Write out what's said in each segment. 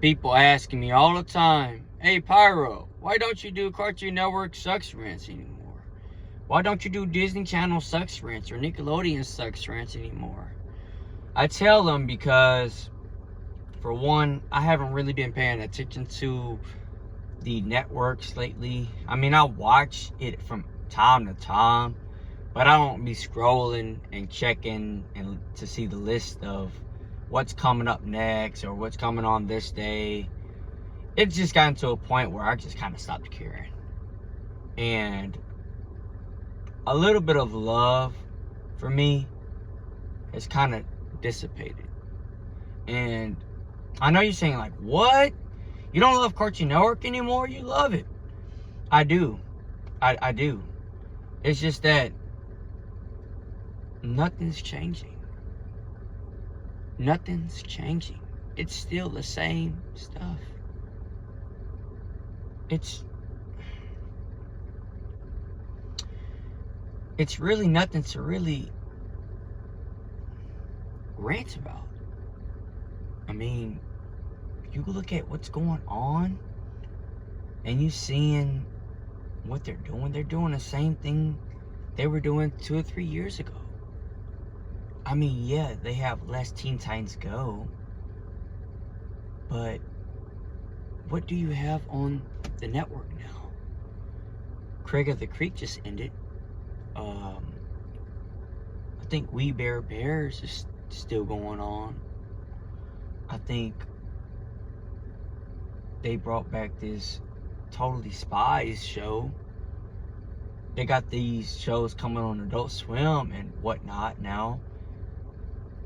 People asking me all the time, hey Pyro, why don't you do Cartoon Network Sucks Rants anymore? Why don't you do Disney Channel Sucks Rants or Nickelodeon Sucks Rants anymore? I tell them because, for one, I haven't really been paying attention to the networks lately. I mean, I watch it from time to time, but I don't be scrolling and checking and to see the list of what's coming up next or what's coming on this day. It's just gotten to a point where I just kind of stopped caring. And a little bit of love for me has kind of dissipated. And I know you're saying, like, what? You don't love Cartoon Network anymore? You love it. I do. I do. It's just that nothing's changing. Nothing's changing. It's still the same stuff. It's really nothing to really rant about. I mean, you look at what's going on and you seeing what they're doing the same thing they were doing 2 or 3 years ago. I mean, yeah, they have less Teen Titans Go, but what do you have on the network now? Craig of the Creek just ended. I think We Bare Bears is still going on. I think they brought back this Totally Spies show. They got these shows coming on Adult Swim and whatnot now.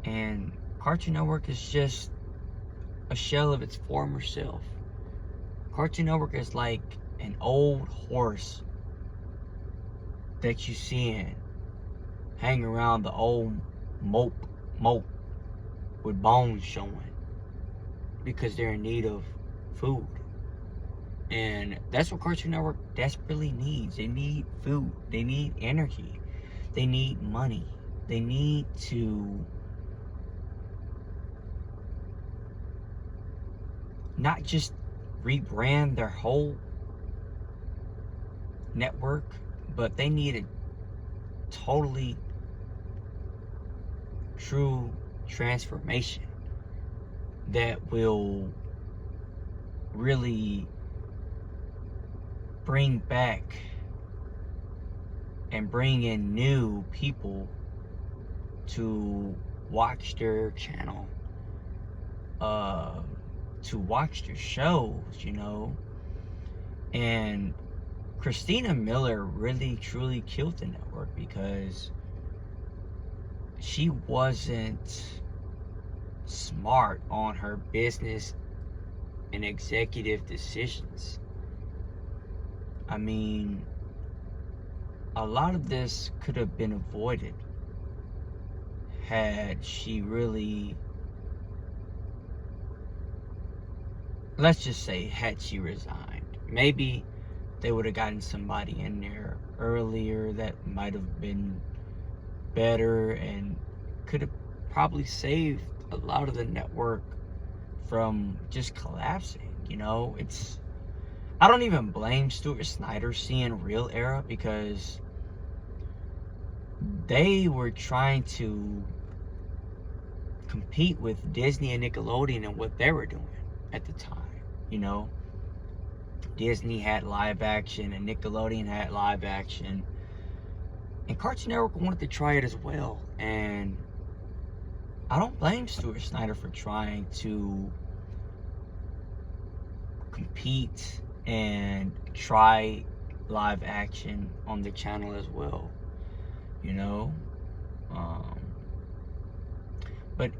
And Cartoon Network is just a shell of its former self. Cartoon Network is like an old horse that you see hang around the old mope with bones showing because they're in need of food. And that's what Cartoon Network desperately needs. They need food. They need energy. They need money. They need to not just rebrand their whole network, but they need a totally true transformation that will really bring back and bring in new people to watch their channel, to watch their shows, you know. And Christina Miller really truly killed the network because she wasn't smart on her business and executive decisions. I mean, a lot of this could have been avoided had she really, let's just say, had she resigned. Maybe they would have gotten somebody in there earlier that might have been better and could have probably saved a lot of the network from just collapsing, you know. I don't even blame Stuart Snyder seeing Real Era because they were trying to compete with Disney and Nickelodeon and what they were doing at the time, you know. Disney had live action and Nickelodeon had live action, and Cartoon Network wanted to try it as well. And I don't blame Stuart Snyder for trying to compete and try live action on the channel as well, you know. But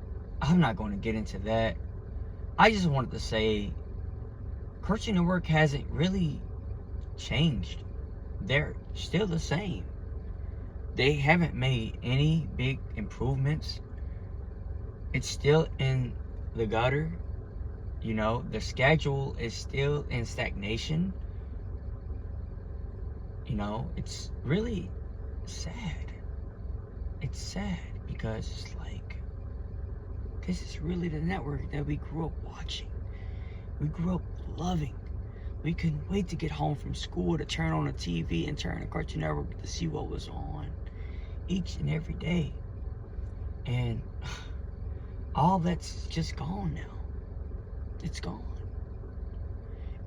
I'm not going to get into that. I just wanted to say Cartoon Network hasn't really changed. They're still the same. They haven't made any big improvements. It's still in the gutter. You know, the schedule is still in stagnation. You know, it's really sad. It's sad because it's like, this is really the network that we grew up watching. we grew up loving. We couldn't wait to get home from school to turn on the TV and turn on Cartoon Network to see what was on each and every day. And all that's just gone now. It's gone.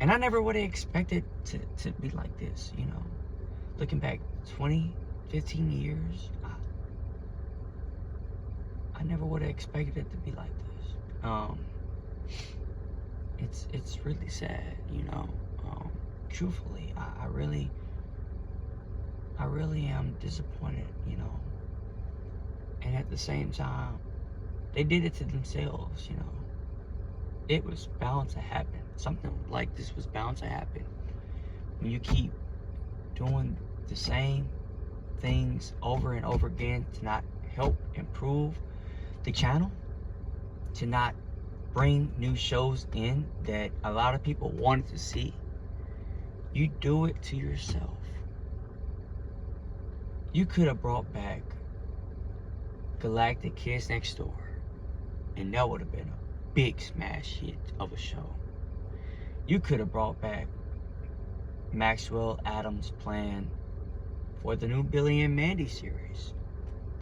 And I never would have expected to be like this, you know. Looking back 20, 15 years, I never would have expected it to be like this. It's really sad, you know. Truthfully, I really am disappointed, you know. And at the same time, they did it to themselves, you know. It was bound to happen. Something like this was bound to happen. When you keep doing the same things over and over again to not help improve the channel, to not bring new shows in that a lot of people wanted to see, you do it to yourself. You could have brought back Galactic Kids Next Door, and that would have been a big smash hit of a show. You could have brought back Maxwell Adams' plan for the new Billy and Mandy series.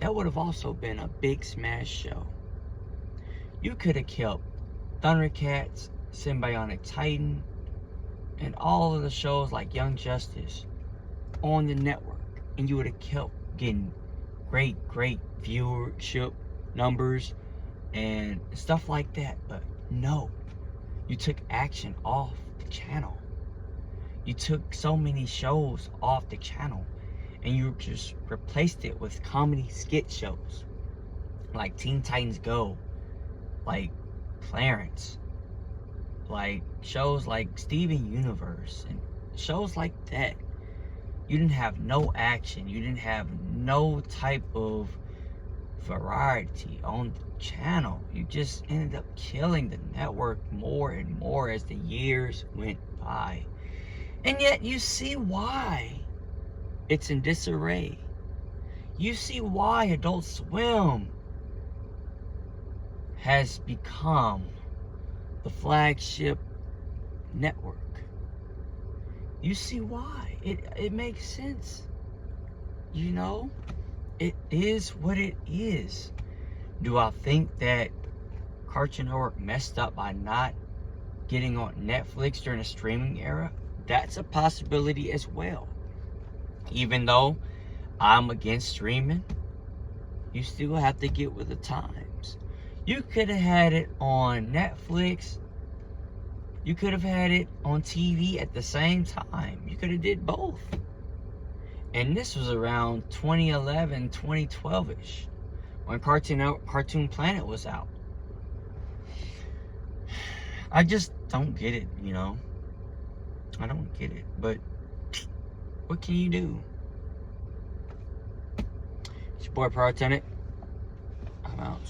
That would have also been a big smash show. You could have kept Thundercats, Symbionic Titan, and all of the shows like Young Justice on the network, and you would have kept getting great viewership numbers and stuff like that. But no, you took action off the channel. You took so many shows off the channel, and you just replaced it with comedy skit shows like Teen Titans Go, like Clarence, like shows like Steven Universe, and shows like that. You didn't have no action. You didn't have no type of variety on the channel. You just ended up killing the network more and more as the years went by. And yet you see why it's in disarray. You see why Adult Swim has become the flagship network. You see why. It makes sense. You know, it is what it is. Do I think that Cartoon Network messed up by not getting on Netflix during the streaming era? That's a possibility as well. Even though I'm against streaming, you still have to get with the times. You could have had it on Netflix. You could have had it on TV at the same time. You could have did both. And this was around 2011, 2012-ish, when Cartoon Planet was out. I just don't get it, you know. I don't get it. But what can you do? It's your boy Pyrotechnic. I'm out.